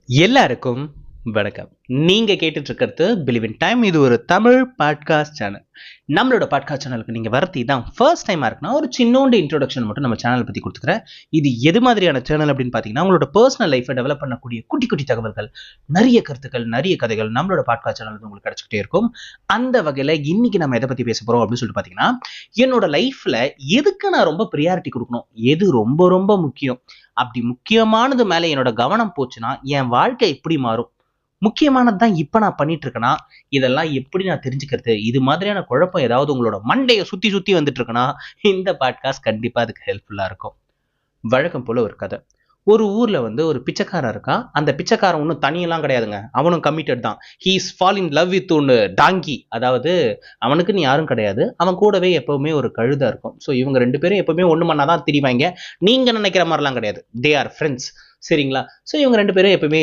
எல்லாருக்கும் வணக்கம். நீங்க கேட்டுட்டு இருக்கிறது பிலிவ் இன் டைம். இது ஒரு தமிழ் பாட்காஸ்ட் சேனல். நம்மளோட பாட்காஸ்ட் சேனலுக்கு நீங்க வரது தான் ஃபர்ஸ்ட் டைமா இருக்குன்னா ஒரு சின்னோண்டு இன்ட்ரோடக்ஷன் மட்டும் நம்ம சேனல் பத்தி கொடுத்துக்கிறேன். இது எது மாதிரியான சேனல் அப்படின்னு பாத்தீங்கன்னா, உங்களோட பர்சனல் லைஃபை டெவலப் பண்ணக்கூடிய குட்டி குட்டி தகவல்கள், நிறைய கருத்துக்கள், நிறைய கதைகள் நம்மளோட பாட்காஸ்ட் சேனல் உங்களுக்கு கிடைச்சிக்கிட்டே இருக்கும். அந்த வகையில இன்னைக்கு நம்ம எதை பத்தி பேச போறோம் அப்படின்னு சொல்லிட்டு பாத்தீங்கன்னா, என்னோட லைஃப்ல எதுக்கு நான் ரொம்ப ப்ரியாரிட்டி கொடுக்கணும், எது ரொம்ப ரொம்ப முக்கியம், அப்படி முக்கியமானது மேல என்னோட கவனம் போச்சுன்னா என் வாழ்க்கை எப்படி மாறும், முக்கியமானது தான் இப்ப நான் பண்ணிட்டு இருக்கேனா, இதெல்லாம் எப்படி நான் தெரிஞ்சுக்கிறது, இது மாதிரியான குழப்பம் ஏதாவது உங்களோட மண்டையை சுத்தி சுத்தி வந்துட்டு இருக்குன்னா இந்த பாட்காஸ்ட் கண்டிப்பா அதுக்கு ஹெல்ப்ஃபுல்லா இருக்கும். வழக்கம் போல ஒரு கதை. ஒரு ஊர்ல ஒரு பிச்சைக்காரன் இருக்கான். அந்த பிச்சைக்காரன் ஒன்றும் தனியெல்லாம் கிடையாதுங்க, அவனும் கமிட்டட் தான். He is fall in love with ஒன்று டாங்கி. அதாவது அவனுக்குன்னு யாரும் கிடையாது, அவன் கூடவே எப்பவுமே ஒரு கழுதை இருக்கும். ஸோ இவங்க ரெண்டு பேரும் எப்பவுமே ஒன்று மண்ணா தான் திரிவாங்க. நீங்க நினைக்கிற மாதிரிலாம் கிடையாது, தே ஆர் ஃப்ரெண்ட்ஸ். சரிங்களா? ஸோ இவங்க ரெண்டு பேரும் எப்பவுமே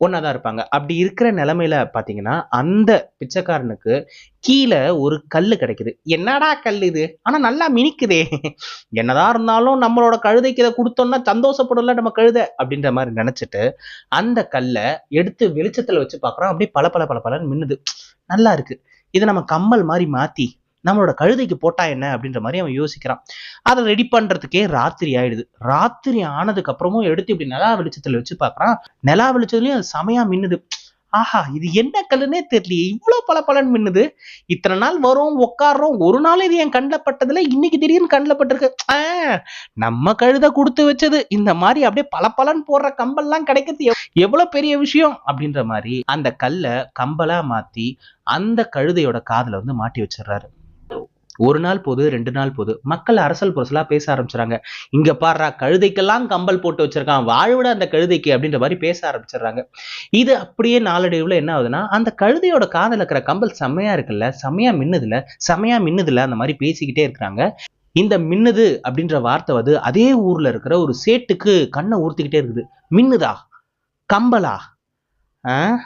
ஒன்னா தான் இருப்பாங்க. அப்படி இருக்கிற நிலைமையில பாத்தீங்கன்னா, அந்த பிச்சைக்காரனுக்கு கீழே ஒரு கல்லு கிடைக்குது. என்னடா கல் இது, ஆனா நல்லா மினிக்குதே, என்னதான் இருந்தாலும் நம்மளோட கழுதைக்கு இதை கொடுத்தோம்னா சந்தோஷப்படல நம்ம கழுதை அப்படின்ற மாதிரி நினைச்சிட்டு அந்த கல்லை எடுத்து வெளிச்சத்துல வச்சு பார்க்கறோம். அப்படியே பல பல பல பலன்னு மின்னுது. நல்லா இருக்கு, இதை நம்ம கம்மல் மாதிரி மாத்தி நம்மளோட கழுதைக்கு போட்டா என்ன அப்படின்ற மாதிரி அவன் யோசிக்கிறான். அதை ரெடி பண்றதுக்கே ராத்திரி ஆயிடுது. ராத்திரி ஆனதுக்கு அப்புறமும் எடுத்து இப்படி நிலா வெளிச்சத்துல வச்சு பார்க்கறான். நிலா வெளிச்சத்துலயும் அது செமையா மின்னுது. ஆஹா, இது என்ன கல்லுன்னே தெரியலையே, இவ்வளவு பல பலன் மின்னுது. இத்தனை நாள் வரும் உட்காடுறோம், ஒரு நாள் இது என் கண்ணில் பட்டதுல இன்னைக்கு திடீர்னு கண்ணில் பட்டிருக்கு. நம்ம கழுத கொடுத்து வச்சது. இந்த மாதிரி அப்படியே பல பலன் போடுற கம்பல்லாம் கிடைக்கிறது எவ்வளவு பெரிய விஷயம் அப்படின்ற மாதிரி அந்த கல்லை கம்பலா மாத்தி அந்த கழுதையோட காதுல மாட்டி வச்சிடுறாரு. ஒரு நாள் போது, 2 நாள் போது, மக்கள் அரசல் புரசலா பேச ஆரம்பிச்சுறாங்க. இங்க பாடுறா, கழுதைக்கெல்லாம் கம்பல் போட்டு வச்சிருக்கான், வாழ்விட அந்த கழுதைக்கு அப்படின்ற மாதிரி பேச ஆரம்பிச்சிடுறாங்க. இது அப்படியே நாளடைவுல என்ன ஆகுதுன்னா, அந்த கழுதையோட காதல இருக்கிற கம்பல் செம்மையா இருக்குல்ல, செம்மையா மின்னுதுல, செம்மையா மின்னுதுல, அந்த மாதிரி பேசிக்கிட்டே இருக்கிறாங்க. இந்த மின்னுது அப்படின்ற வார்த்தை அதே ஊர்ல இருக்கிற ஒரு சேட்டுக்கு கண்ணை ஊர்த்திக்கிட்டே இருக்குது. மின்னுதா, கம்பலா,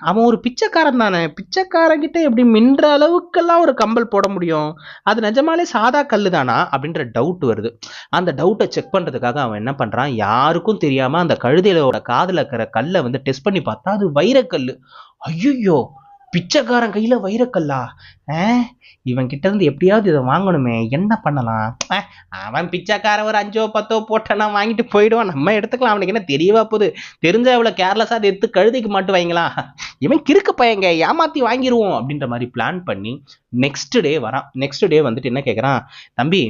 அவன் ஒரு பிச்சைக்காரன் தானே, பிச்சைக்காரங்கிட்ட எப்படி மின்ற அளவுக்கெல்லாம் ஒரு கம்பல் போட முடியும், அது நிஜமாலே சாதா கல்லு தானா அப்படின்ற டவுட் வருது. அந்த டவுட்டை செக் பண்றதுக்காக அவன் என்ன பண்றான், யாருக்கும் தெரியாம அந்த கழுதையோட காதுல இருக்கிற கல்லை டெஸ்ட் பண்ணி பார்த்தா அது வைரக்கல்லு. ஐயோ, பிச்சைக்காரன் கையில வைரக்கல்லா? இவன் கிட்ட இருந்து எப்படியாவது இதை வாங்கணுமே, என்ன பண்ணலாம்? அவன் பிச்சைக்காரன் ஒரு 5 10 போட்டானா வாங்கிட்டு போயிடுவான், நம்ம எடுத்துக்கலாம், அவனுக்கு என்ன தெரியவா போகுது, தெரிஞ்ச அவ்வளவு கேர்லெஸ்ஸா அதை எடுத்து கழுதைக்கு மாட்டு வாங்கிங்களா, இவன் கிறுக்கு பையங்க, ஏமாத்தி வாங்கிடுவோம் அப்படின்ற மாதிரி பிளான் பண்ணி நெக்ஸ்ட் டே வரான். நெக்ஸ்ட் டே என்ன கேட்கறான், தம்பி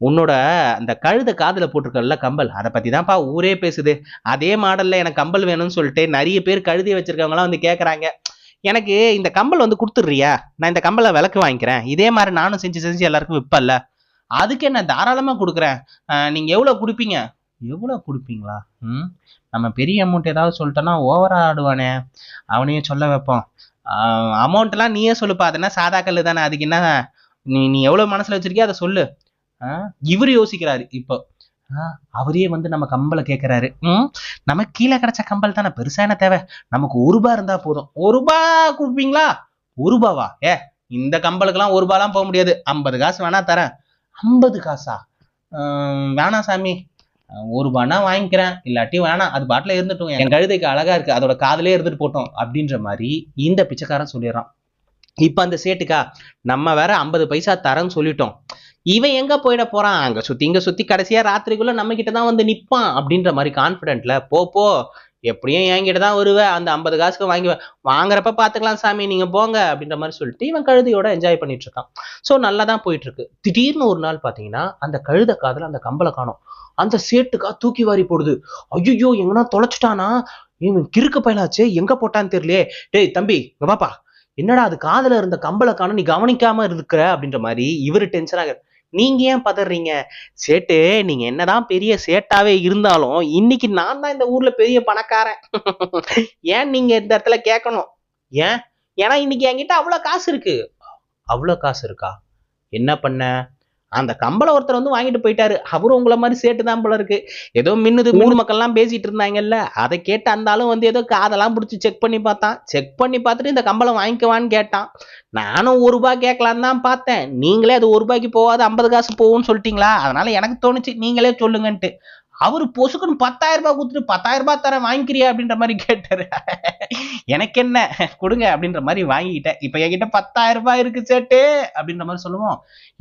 உன்னோட அந்த கழுத காதுல போட்டிருக்கல கம்பல், அதை பத்தி தான்ப்பா ஊரே பேசுது, அதே மாடல்ல எனக்கு கம்பல் வேணும்னு சொல்லிட்டு நிறைய பேர் கழுதி வச்சிருக்கவங்க எல்லாம் கேட்கறாங்க, எனக்கு இந்த கம்பல் கொடுத்துடுறியா, நான் இந்த கம்பலை விலைக்கு வாங்கிக்கிறேன், இதே மாதிரி நானும் செஞ்சு செஞ்சு எல்லாருக்கும் விற்பல்ல, அதுக்கு என்ன தாராளமா கொடுக்குறேன், நீங்க எவ்வளவு கொடுப்பீங்க? எவ்வளவு கொடுப்பீங்களா? நம்ம பெரிய அமௌண்ட் ஏதாவது சொல்லிட்டோம்னா ஓவரா ஆடுவானே, அவனையே சொல்ல வைப்போம். அமௌண்ட் எல்லாம் நீயே சொல்லுப்பா, அது என்ன சாதா கல்லு தானே, அதுக்கு என்ன, நீ எவ்வளவு மனசுல வச்சிருக்கியா அதை சொல்லு. இவரு யோசிக்கிறாரு. இப்போ அவரே நம்ம கம்பலை கேட்கிறாரு. நமக்கு கீழே கிடைச்ச கம்பல் தானே, பெருசா என்ன தேவை, நமக்கு ₹1 இருந்தா போதும். ₹1 கொடுப்பீங்களா? ₹1? இந்த கம்பலுக்கெல்லாம் ₹1 போக முடியாது, 50 காசு வேணா தரேன். 50 காசா? வேணாம் சாமி, ₹1 வாங்கிக்கிறேன், இல்லாட்டி வேணாம், அது பாட்டில இருந்துட்டும், என் கழுதைக்கு அழகா இருக்கு, அதோட காதலே இருந்துட்டு போட்டோம் அப்படின்ற மாதிரி இந்த பிச்சைக்காரன் சொல்லிடுறான். இப்ப அந்த சேட்டுக்கா நம்ம வேற 50 பைசா தரேன்னு சொல்லிட்டோம், இவன் எங்க போயிட போறான், அங்க சுத்தி இங்க சுத்தி கடைசியா ராத்திரிக்குள்ள நம்ம கிட்டதான் நிப்பான் அப்படின்ற மாதிரி கான்பிடென்ட்ல போ எப்படியும் என்கிட்ட தான் வருவேன், அந்த 50 காசுக்கு வாங்குறப்ப பாத்துக்கலாம் சாமி, நீங்க போங்க அப்படின்ற மாதிரி சொல்லிட்டு இவன் கழுதையோட என்ஜாய் பண்ணிட்டு இருக்கான். சோ நல்லாதான் போயிட்டு இருக்கு. திடீர்னு ஒரு நாள் பாத்தீங்கன்னா அந்த கழுத காதுல அந்த கம்பலை காணோம். அந்த சேட்டுக்கா தூக்கி வாரி போடுது. ஐயோ, எங்கன்னா தொலைச்சிட்டானா, இவன் கிறுக்கு பயலாச்சு, எங்க போட்டான்னு தெரியலையே. டேய் தம்பி, இங்க பாப்பா, என்னடா அது காதுல இருந்த கம்பலை காணோம், நீ கவனிக்காம இருக்கிற அப்படின்ற மாதிரி இவரு டென்ஷன் ஆக. நீங்க ஏன் பதறீங்க சேட்டு, நீங்க என்னதான் பெரிய சேட்டாவே இருந்தாலும் இன்னைக்கு நான் தான் இந்த ஊர்ல பெரிய பணக்காரன். ஏன் நீங்க இந்த இடத்துல கேட்கணும்? ஏன், ஏன்னா இன்னைக்கு என்கிட்ட அவ்வளவு காசு இருக்கு. அவ்வளவு காசு இருக்கா? என்ன பண்ண? அந்த கம்பளை ஒருத்தர் வாங்கிட்டு போயிட்டாரு. அவரும் உங்களை மாதிரி சேட்டு தான் போல இருக்கு. ஏதோ மின்னுது, ஊர் மக்கள் எல்லாம் பேசிட்டு இருந்தாங்கல்ல, அதை கேட்டு அந்த ஆளும் ஏதோ காதெல்லாம் பிடிச்சி செக் பண்ணி பார்த்தான். செக் பண்ணி பார்த்துட்டு இந்த கம்பளை வாங்கிக்குவான்னு கேட்டான். நானும் ₹1 கேட்கலான்னு தான் பார்த்தேன், நீங்களே அது ₹1 போகாது 50 காசு போகும்னு சொல்லிட்டீங்களா, அதனால எனக்கு தோணுச்சு நீங்களே சொல்லுங்கன்ட்டு. அவரு பொசுக்குன்னு ₹10,000 கொடுத்துட்டு ₹10,000 தரேன் வாங்கிக்கிறியா அப்படின்ற மாதிரி கேட்டாரு. எனக்கு என்ன கொடுங்க அப்படின்ற மாதிரி வாங்கிக்கிட்டேன். இப்ப என்கிட்ட 10,000 ரூபாய் இருக்கு சேட்டு அப்படின்ற மாதிரி சொல்லுவோம்.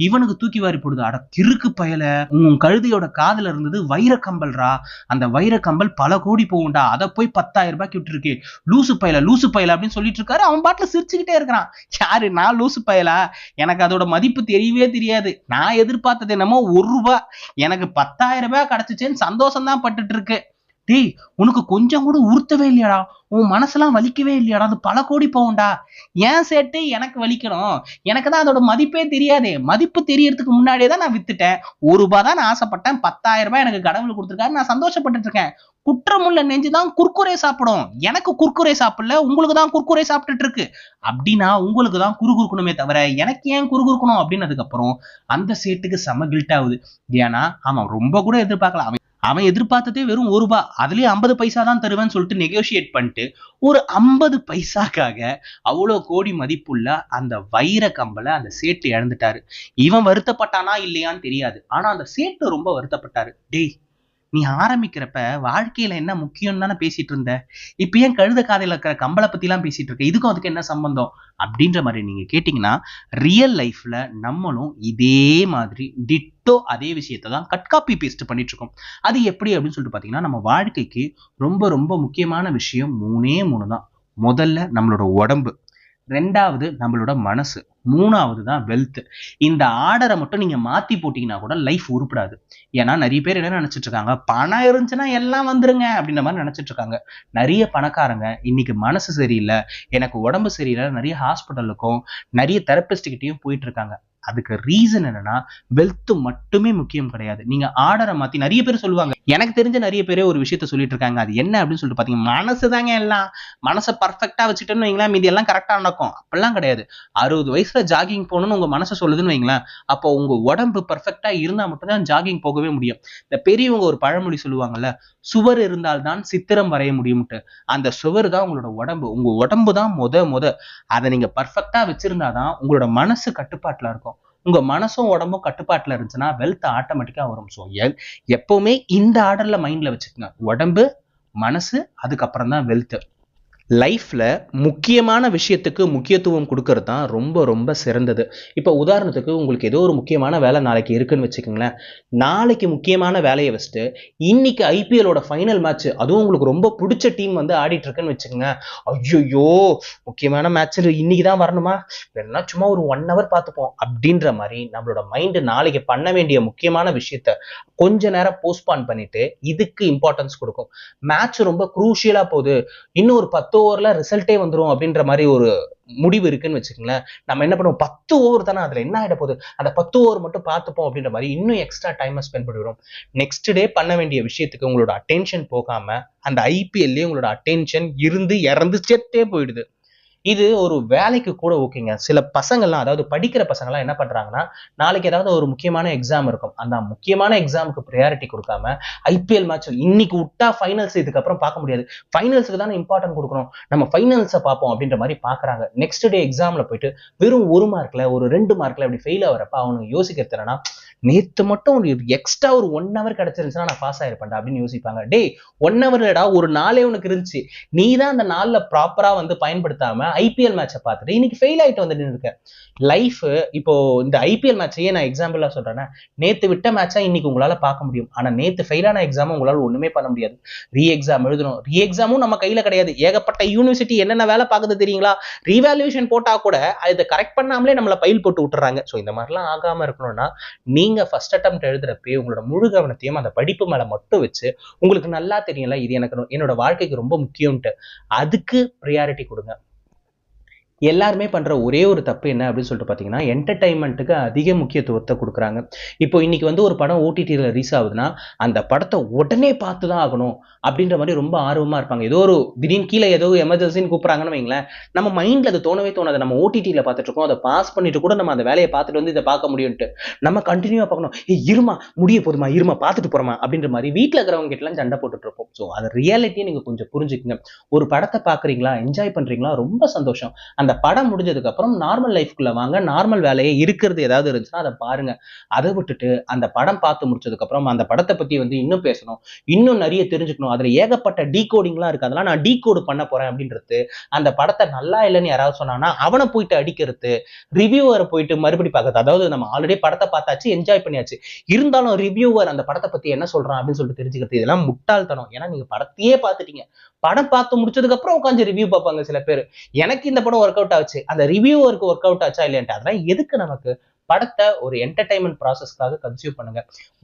இவனுக்கு தூக்கி வாரி போடுது. அட கிறுக்கு பயல, உன் கழுதையோட காதுல இருந்தது வைர கம்பல்ரா, அந்த வைர கம்பல் பல கோடி போகும்டா, அதை போய் 10,000 ரூபாய்க்கு விட்டு இருக்கு, லூசு பயல அப்படின்னு சொல்லிட்டு இருக்காரு. அவன் பாட்டுல சிரிச்சுக்கிட்டே இருக்கிறான். யாரு? நான் லூசு பயலா? எனக்கு அதோட மதிப்பு தெரியவே தெரியாது. நான் எதிர்பார்த்தது என்னமோ 1 ரூபாய், எனக்கு 10,000 ரூபாய் கிடைச்சிச்சேன்னு சந்தோஷம் தான் பட்டுட்டு இருக்கு. டேய், உனக்கு கொஞ்சம் கூட உறுத்தவே இல்லையாடா? உன் மனசெல்லாம் வலிக்கவே இல்லையாடா? அது பல கோடி போகும்டா. ஏன் சேட்டு எனக்கு வலிக்கணும்? எனக்கு தான் அதோட மதிப்பே தெரியாதே. மதிப்பு தெரியறதுக்கு முன்னாடியே தான் நான் வித்துட்டேன். 1 ரூபாய் தான் நான் ஆசைப்பட்டேன், 10,000 ரூபாய் எனக்கு கடவுள் கொடுத்துருக்காரு, நான் சந்தோஷப்பட்டு இருக்கேன். குற்றமுள்ள நெஞ்சுதான் குர்குரே சாப்பிடும். எனக்கு குர்குரே சாப்பிடல, உங்களுக்கு தான் குர்குரே சாப்பிட்டுட்டு இருக்கு. அப்படின்னா உங்களுக்கு தான் குறுகுறுக்கணுமே தவிர எனக்கு ஏன் குறுகுறுக்கணும் அப்படின்னதுக்கு அப்புறம் அந்த சேட்டுக்கு செம கில்ட் ஆகுது. ஏன்னா அவன் ரொம்ப கூட எதிர்பார்க்கலாம். அவன் எதிர்பார்த்ததே வெறும் 1 ரூபாய், அதுலயே 50 பைசா தான் தருவேன்னு சொல்லிட்டு நெகோசியேட் பண்ணிட்டு ஒரு 50 பைசாக்காக அவ்வளவு கோடி மதிப்புள்ள அந்த வைர கம்பலை அந்த சேட்டு இழந்துட்டாரு. இவன் வருத்தப்பட்டானா இல்லையான்னு தெரியாது, ஆனா அந்த சேட்டு ரொம்ப வருத்தப்பட்டாரு. டேய், நீ ஆரம்பிக்கிறப்ப வாழ்க்கையில என்ன முக்கியம் தானே பேசிட்டு இருந்த, இப்ப ஏன் கழுத காதையில இருக்கிற கம்பளை பத்தி எல்லாம் பேசிட்டு இருக்க, இதுக்கும் அதுக்கு என்ன சம்பந்தம் அப்படின்ற மாதிரி நீங்க கேட்டீங்கன்னா, ரியல் லைஃப்ல நம்மளும் இதே மாதிரி டிட்டோ அதே விஷயத்தை தான் கட் காப்பி பேஸ்ட் பண்ணிட்டு இருக்கோம். அது எப்படி அப்படின்னு சொல்லிட்டு பாத்தீங்கன்னா, நம்ம வாழ்க்கைக்கு ரொம்ப ரொம்ப முக்கியமான விஷயம் 3 தான். முதல்ல நம்மளோட உடம்பு, 2வது நம்மளோட மனசு, 3வது தான் வெல்த். இந்த ஆர்டரை மட்டும் நீங்க மாத்தி போட்டீங்கன்னா கூட லைஃப் உருப்படாது. ஏன்னா நிறைய பேர் என்ன நினைச்சிட்டு இருக்காங்க, பணம் இருந்துச்சுன்னா எல்லாம் வந்துருங்க அப்படின்ற மாதிரி நினைச்சிட்டு இருக்காங்க. நிறைய பணக்காரங்க இன்னைக்கு மனசு சரியில்லை, எனக்கு உடம்பு சரியில்லை, நிறைய ஹாஸ்பிட்டலுக்கும் நிறைய தெரபிஸ்ட் கிட்டயும் போயிட்டு இருக்காங்க. அதுக்கு ரீசன் என்னன்னா, வெல்த் மட்டுமே முக்கியம் கிடையாது. நீங்க ஆர்டரை மாத்தி, நிறைய பேர் சொல்லுவாங்க, எனக்கு தெரிஞ்ச நிறைய பேரே ஒரு விஷயத்த சொல்லிட்டு இருக்காங்க. அது என்ன அப்படின்னு சொல்லிட்டு பாத்தீங்கன்னா, மனசு தாங்க எல்லாம், மனசை பர்ஃபெக்டா வச்சுட்டோன்னு வைங்களேன், மீதி எல்லாம் கரெக்டா நடக்கும். அப்படிலாம் கிடையாது. 60 வயசுல ஜாகிங் போகணும்னு உங்க மனசு சொல்லுதுன்னு வைங்களேன், அப்போ உங்க உடம்பு பர்ஃபெக்டா இருந்தா மட்டும்தான் ஜாகிங் போகவே முடியும். இந்த பெரியவங்க ஒரு பழமொழி சொல்லுவாங்கல்ல, சுவர் இருந்தால்தான் சித்திரம் வரைய முடியும்ட்டு. அந்த சுவர் தான் உங்களோட உடம்பு. உங்க உடம்பு தான் முத அதை நீங்க பர்ஃபெக்டா வச்சிருந்தாதான் உங்களோட மனசு கட்டுப்பாட்டுல இருக்கும். உங்க மனசும் உடம்பும் கட்டுப்பாட்டுல இருந்துச்சுன்னா வெல்த் ஆட்டோமேட்டிக்கா வரும். ஸோ எப்பவுமே இந்த ஆர்டர்ல மைண்ட்ல வச்சுக்கோங்க, உடம்பு, மனசு, அதுக்கப்புறம் தான் வெல்த். லைஃப்ல முக்கியமான விஷயத்துக்கு முக்கியத்துவம் கொடுக்கறது தான் ரொம்ப ரொம்ப சிறந்தது. இப்போ உதாரணத்துக்கு உங்களுக்கு ஏதோ ஒரு முக்கியமான வேலை நாளைக்கு இருக்குன்னு வச்சுக்கோங்களேன். நாளைக்கு முக்கியமான வேலையை வச்சுட்டு இன்னைக்கு ஐபிஎலோட ஃபைனல் மேட்ச், அதுவும் உங்களுக்கு ரொம்ப பிடிச்ச டீம் வந்து ஆடிட்டு இருக்குன்னு வச்சுக்கோங்க. ஐயோ, முக்கியமான மேட்ச் இன்னைக்கு தான் வரணுமா, வேணா சும்மா ஒரு 1 hour பார்த்துப்போம் அப்படின்ற மாதிரி நம்மளோட மைண்டு நாளைக்கு பண்ண வேண்டிய முக்கியமான விஷயத்த கொஞ்ச நேரம் போஸ்ட்பான் பண்ணிட்டு இதுக்கு இம்பார்ட்டன்ஸ் கொடுக்கும். மேட்ச் ரொம்ப குரூஷியலா போகுது, இன்னும் ஒரு 10 ஓவர்ல ரிசல்ட்டே வந்துரும் அப்படின்ற மாதிரி ஒரு முடிவு இருக்குன்னு வச்சுக்கோங்களேன். நம்ம என்ன பண்ணுவோம், 10 ஓவர் தானே, அதுல என்ன ஆயிட போகுது, அந்த 10 ஓவர் மட்டும் பார்த்துப்போம் அப்படின்ற மாதிரி இன்னும் எக்ஸ்ட்ரா டைம் ஸ்பெண்ட் பண்ணிடுறோம். நெக்ஸ்ட் டே பண்ண வேண்டிய விஷயத்துக்கு உங்களோட அட்டென்ஷன் போகாம அந்த ஐபிஎல்லே உங்களோட அட்டென்ஷன் இருந்து இறந்து செத்தே போயிடுது. இது ஒரு வேலைக்கு கூட ஓகேங்க. சில பசங்கள்லாம், அதாவது படிக்கிற பசங்கள்லாம் என்ன பண்றாங்கன்னா, நாளைக்கு ஏதாவது ஒரு முக்கியமான எக்ஸாம் இருக்கும், அந்த முக்கியமான எக்ஸாமுக்கு ப்ரையாரிட்டி கொடுக்காம ஐபிஎல் மேட்ச் இன்னைக்கு விட்டா ஃபைனல்ஸ் இதுக்கப்புறம் பார்க்க முடியாது, ஃபைனல்ஸுக்கு தானே இம்பார்ட்டன்ட் கொடுக்கணும், நம்ம ஃபைனல்ஸை பார்ப்போம் அப்படின்ற மாதிரி பார்க்குறாங்க. நெக்ஸ்ட் டே எக்ஸாம்ல போயிட்டு வெறும் 1 மார்க்ல ஒரு 2 மார்க்ல அப்படி ஃபெயில் ஆகிறப்ப அவனுக்கு யோசிக்கிறது என்னன்னா, நேத்து மட்டும் எக்ஸ்ட்ரா ஒரு 1 hour கிடைச்சிருந்துச்சுன்னா நான் பாஸ் ஆயிருப்பேன்டா அப்படின்னு யோசிப்பாங்க. டே, 1 hourலடா, ஒரு நாளே உனக்கு இருந்துச்சு, நீ தான் அந்த நாள்ல ப்ராப்பரா வந்து பயன்படுத்தாம ஐபிஎல் மேட்சை பார்த்துட்டு இன்னைக்கு ஃபெயில் ஆயிட்டு வந்துட்டு இருக்க. லைஃப் இப்போ இந்த ஐபிஎல் மேட்சையே நான் எக்ஸாம்பிளா சொல்றேன்னா, நேத்து விட்ட மேட்சா இன்னைக்கு உங்களால பார்க்க முடியும், ஆனா நேத்து ஃபெயிலான எக்ஸாமும் உங்களால ஒண்ணுமே பண்ண முடியாது. ரீ எக்ஸாம் எழுதணும், ரீ எக்ஸாமும் நம்ம கையில கிடையாது. ஏகப்பட்ட யூனிவர்சிட்டி என்னென்ன வேலை பார்க்குது தெரியுங்களா, ரீவேல்யூஷன் போட்டா கூட அதை கரெக்ட் பண்ணாமலே நம்மள பயில் போட்டு விட்டுறாங்க. ஸோ இந்த மாதிரிலாம் ஆகாம இருக்கணும்னா, நீங்க ஃபர்ஸ்ட் அட்டெம்ப்ட் எழுதுறப்பே உங்களோட முழு கவனத்தையும் அந்த படிப்பு மேல மட்டும் வச்சு, உங்களுக்கு நல்லா தெரியல இது எனக்கு என்னோட வாழ்க்கைக்கு ரொம்ப முக்கியம்ட்டு, அதுக்கு ப்ரியாரிட்டி கொடுங்க. எல்லாருமே பண்ற ஒரே ஒரு தப்பு என்ன அப்படின்னு சொல்லிட்டு பாத்தீங்கன்னா, என்டர்டைன்மெண்ட்டுக்கு அதிக முக்கியத்துவத்தை கொடுக்குறாங்க. இப்போ இன்னைக்கு வந்து ஒரு படம் ஓடிடியில் ரிலீஸ் ஆகுதுன்னா அந்த படத்தை உடனே பார்த்து தான் ஆகணும் அப்படின்ற மாதிரி ரொம்ப ஆர்வமா இருப்பாங்க. ஏதோ ஒரு திடீர்னு கீழே ஏதோ எமர்ஜென்சின்னு கூப்பிட்றாங்கன்னு வைங்களேன், நம்ம மைண்ட்ல அது தோணவே தோணாது. நம்ம ஓடிடியில் பார்த்துட்டு இருக்கோம், அதை பாஸ் பண்ணிட்டு கூட நம்ம அந்த வேலையை பார்த்துட்டு வந்து இதை பார்க்க முடியும்ட்டு நம்ம கண்டினியூவா பார்க்கணும். இருமா, முடிய போதுமா, இருமா பார்த்துட்டு போறோமா அப்படின்ற மாதிரி வீட்டில் இருக்கிறவங்க கிட்டலாம் சண்டை போட்டுட்டு இருப்போம். ஸோ அது ரியாலிட்டியை நீங்க கொஞ்சம் புரிஞ்சுக்கங்க. ஒரு படத்தை பார்க்குறீங்களா, என்ஜாய் பண்றீங்களா, ரொம்ப சந்தோஷம். அந்த அந்த படம் முடிஞ்சதுக்கு அப்புறம் நார்மல் லைஃப்குள்ள வாங்க, நார்மல் வேலையே இருக்கிறது ஏதாவது இருந்துச்சுன்னா அதை பாருங்க. அதை விட்டுட்டு அந்த படம் பார்த்து முடிச்சதுக்கு அப்புறம் அந்த படத்தை பத்தி வந்து இன்னும் பேசணும், இன்னும் நிறைய தெரிஞ்சுக்கணும், அதுல ஏகப்பட்ட டீகோடிங்லாம் இருக்கு, அதெல்லாம் நான் டீகோடு பண்ண போறேன் அப்படின்றது, அந்த படத்தை நல்லா இல்லைன்னு யாராவது சொன்னாங்கன்னா அவனை போயிட்டு அடிக்கிறது, ரிவ்யூவரை போயிட்டு மறுபடி பார்க்கறது. அதாவது நம்ம ஆல்ரெடி படத்தை பார்த்தாச்சு, என்ஜாய் பண்ணியாச்சு, இருந்தாலும் ரிவ்யூவர் அந்த படத்தை பத்தி என்ன சொல்றான் அப்படின்னு சொல்லிட்டு தெரிஞ்சுக்கிறது, இதெல்லாம் முட்டாள்தனம். ஏன்னா நீங்க படத்தையே பார்த்துட்டீங்க, படம் பார்த்து முடிச்சதுக்கு அப்புறம் உட்காந்து ரிவ்யூ பார்ப்பாங்க சில பேர். எனக்கு இந்த படம் ஒர்க் அவுட் ஆச்சு, அந்த ரிவ்யூவருக்கு ஒர்க் அவுட் ஆச்சா இல்லையான்ட்டு அதெல்லாம் எதுக்கு நமக்கு? படத்தை ஒரு என்டர்டைன்மெண்ட் ப்ராசஸ்க்காக கன்சியூம் பண்ணுங்க.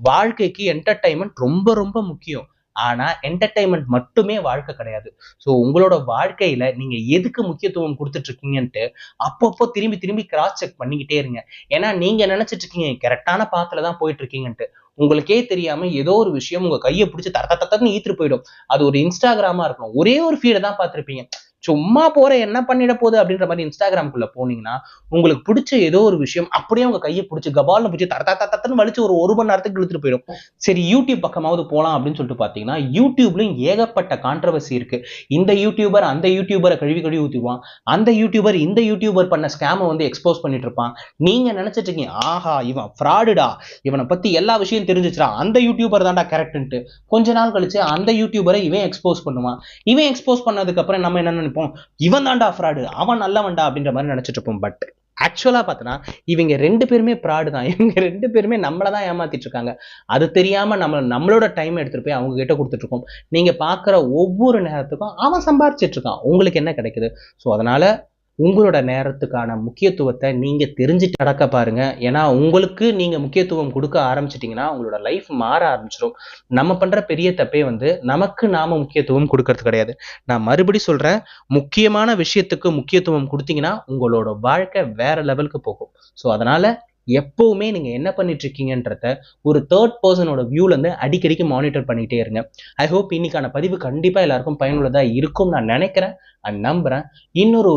வாழ்க்கைக்கு என்டர்டைன்மெண்ட் ரொம்ப ரொம்ப முக்கியம். ஆனா என்டர்டைன்மெண்ட் மட்டுமே வாழ்க்கை கிடையாது. ஸோ உங்களோட வாழ்க்கையில நீங்க எதுக்கு முக்கியத்துவம் கொடுத்துட்டு இருக்கீங்கன்ட்டு அப்பப்போ திரும்பி திரும்பி கிராஸ் செக் பண்ணிக்கிட்டே இருங்க. ஏன்னா நீங்க நினைச்சிட்டு இருக்கீங்க கரெக்டான பாத்துல தான் போயிட்டு இருக்கீங்கன்ட்டு, உங்களுக்கே தெரியாம ஏதோ ஒரு விஷயம் உங்க கையை பிடிச்சி தத்தன்னு ஈத்துட்டு போயிடும். அது ஒரு இன்ஸ்டாகிராமா இருக்கணும், ஒரே ஒரு ஃபீடை தான் பார்த்திருப்பீங்க, சும்மா போற என்ன பண்ணிட போகுது அப்படின்ற மாதிரி இன்ஸ்டாகிராம்குள்ள போனீங்கன்னா உங்களுக்கு பிடிச்ச ஏதோ ஒரு விஷயம் அப்படியே உங்க கையை பிடிச்சி கபால்னு பிடிச்சி தத்தன்னு வலிச்சு ஒரு மணி நேரத்துக்கு இழுத்துட்டு போயிடும். சரி யூடியூப் பக்கமாவது போலாம் அப்படின்னு சொல்லிட்டு பாத்தீங்கன்னா யூடியூப்லயும் ஏகப்பட்ட கான்ட்ரவர்சி இருக்கு. இந்த யூடியூபர் அந்த யூடியூபரை கழுவி ஊத்திடுவான், அந்த யூடியூபர் இந்த யூடியூபர் பண்ண ஸ்கேமை வந்து எக்ஸ்போஸ் பண்ணிட்டு இருப்பான். நீங்க நினைச்சிட்டு இருக்கீங்க ஆஹா இவன் ஃப்ராடுடா, இவனை பத்தி எல்லா விஷயம் தெரிஞ்சிச்சுடா, அந்த யூடியூபர் தான்டா கரெக்ட்ன்ட்டு. கொஞ்ச நாள் கழிச்சு அந்த யூடியூபரை இவன் எக்ஸ்போஸ் பண்ணுவான். இவன் எக்ஸ்போஸ் பண்ணதுக்கு அப்புறம் நம்ம என்ன நினைப்போம், இவன் தான்டா ஃப்ராடு, அவன் நல்லவன்டா அப்படின்ற மாதிரி நினைச்சிட்டு இருப்போம். பட் ஆக்சுவலா பார்த்தனா இவங்க ரெண்டு பேருமே ஃப்ராடு தான். இவங்க ரெண்டு பேருமே நம்மள தான் ஏமாத்திட்டு இருக்காங்க. அது தெரியாம நம்மளோட டைம் எடுத்துட்டு போய் அவங்க கிட்ட கொடுத்துட்டு இருக்கோம். நீங்க பாக்குற ஒவ்வொரு நேரத்துக்கும் அவன் சம்பாரிச்சிட்டு இருக்கான், உங்களுக்கு என்ன கிடைக்குது? ஸோ அதனால உங்களோட நேரத்துக்கான முக்கியத்துவத்தை நீங்க தெரிஞ்சுட்டு நடக்க பாருங்க. ஏன்னா உங்களுக்கு நீங்க முக்கியத்துவம் கொடுக்க ஆரம்பிச்சிட்டீங்கன்னா உங்களோட லைஃப் மாற ஆரம்பிச்சிடும். நம்ம பண்ற பெரிய தப்பே வந்து நமக்கு நாம முக்கியத்துவம் கொடுக்கறது கிடையாது. நான் மறுபடி சொல்றேன், முக்கியமான விஷயத்துக்கு முக்கியத்துவம் கொடுத்தீங்கன்னா உங்களோட வாழ்க்கை வேற லெவலுக்கு போகும். ஸோ அதனால எப்பவுமே நீங்க என்ன பண்ணிட்டு இருக்கீங்கன்றத ஒரு தேர்ட் பர்சனோட வியூல இருந்து அடிக்கடிக்கு மானிட்டர் பண்ணிட்டே இருங்க. ஐ ஹோப் இன்னைக்கான பதிவு கண்டிப்பா எல்லாருக்கும் பயனுள்ளதா இருக்கும் நான் நினைக்கிறேன் அண்ட் நம்புறேன். இன்னொரு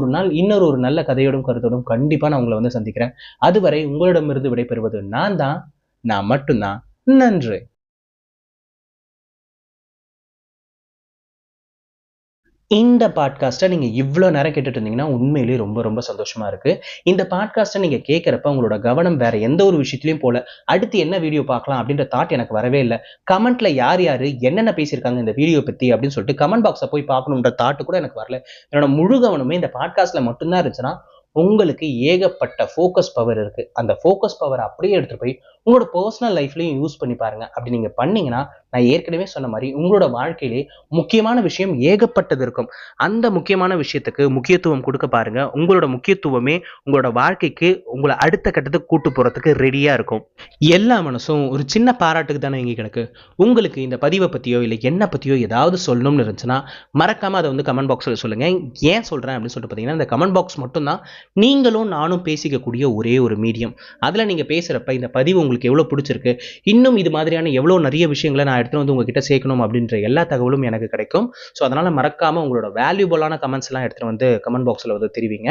ஒரு நல்ல கதையோடும் கருத்தோடும் கண்டிப்பா நான் உங்களை வந்து சந்திக்கிறேன். அதுவரை உங்களிடமிருந்து விடைபெறுவது நான் மட்டும்தான். நன்றி. இந்த பாட்காஸ்ட்டை நீங்க இவ்வளோ நேரம் கேட்டுட்டு இருந்தீங்கன்னா உண்மையிலேயே ரொம்ப ரொம்ப சந்தோஷமா இருக்கு. இந்த பாட்காஸ்ட்டை நீங்க கேட்கறப்ப உங்களோட கவனம் வேற எந்த ஒரு விஷயத்திலையும் போல, அடுத்து என்ன வீடியோ பார்க்கலாம் அப்படின்ற தாட் எனக்கு வரவே இல்லை. கமெண்ட்ல யார் யாரு என்னென்ன பேசியிருக்காங்க இந்த வீடியோ பத்தி அப்படின்னு சொல்லிட்டு கமெண்ட் பாக்ஸை போய் பார்க்கணுன்ற தாட்டு கூட எனக்கு வரல. என்னோட முழு கவனமே இந்த பாட்காஸ்ட்ல மட்டும்தான் இருந்துச்சுன்னா உங்களுக்கு ஏகப்பட்ட ஃபோக்கஸ் பவர் இருக்கு. அந்த ஃபோக்கஸ் பவர் அப்படியே எடுத்துட்டு போய் உங்களோட பர்சனல் லைஃப்லையும் யூஸ் பண்ணி பாருங்க. அப்படி நீங்க பண்ணீங்கன்னா நான் ஏற்கனவே சொன்ன மாதிரி உங்களோட வாழ்க்கையிலே முக்கியமான விஷயம் ஏகப்பட்டது இருக்கும். அந்த முக்கியமான விஷயத்துக்கு முக்கியத்துவம் கொடுக்க பாருங்க. உங்களோட முக்கியத்துவமே உங்களோட வாழ்க்கைக்கு உங்களை அடுத்த கட்டத்துக்கு கூட்டு போறதுக்கு ரெடியா இருக்கும். எல்லா மனசும் ஒரு சின்ன பாராட்டுக்கு தானே இங்கே கிடக்கு. உங்களுக்கு இந்த பதிவை பத்தியோ இல்லை என்ன பத்தியோ ஏதாவது சொல்லணும்னு இருந்துச்சுன்னா மறக்காம அதை வந்து கமெண்ட் பாக்ஸில் சொல்லுங்க. ஏன் சொல்றேன் அப்படின்னு சொல்லிட்டு பார்த்தீங்கன்னா இந்த கமெண்ட் பாக்ஸ் மட்டும்தான் நீங்களும் நானும் பேசிக்கக்கூடிய ஒரே ஒரு மீடியம். அதுல நீங்க பேசுறப்ப இந்த பதிவு உங்களுக்கு எவ்வளவு பிடிச்சிருக்கு, இன்னும் இது மாதிரியான எவ்வளவு நிறைய விஷயங்களை நான் எடுத்து வந்து உங்ககிட்ட சேர்க்கணும் அப்படின்ற எல்லா தகவலும் எனக்கு கிடைக்கும். ஸோ அதனால மறக்காம உங்களோட வேல்யூபிளான கமெண்ட்ஸ் எல்லாம் எடுத்துட்டு வந்து கமெண்ட் பாக்ஸ்ல வந்து தெரிவிங்க.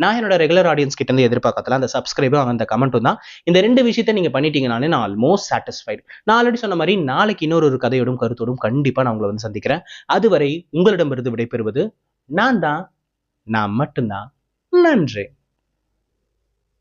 நான் என்னோட ரெகுலர் ஆடியன்ஸ் கிட்ட இருந்து எதிர்பார்க்கறதுல அந்த சப்ஸ்கிரைபும் அந்த கமெண்ட்டும் தான். இந்த ரெண்டு விஷயத்தை நீங்க பண்ணிட்டீங்கனாலே நான் ஆல்மோஸ்ட் சாட்டிஸ்ஃபைடு. நான் ஆல்ரெடி சொன்ன மாதிரி நாளைக்கு இன்னொரு கதையோடும் கருத்தோடும் கண்டிப்பா நான் உங்களை வந்து சந்திக்கிறேன். அதுவரை உங்களிடமிருந்து விடைபெறுவது நான் மட்டும்தான். நன்றி.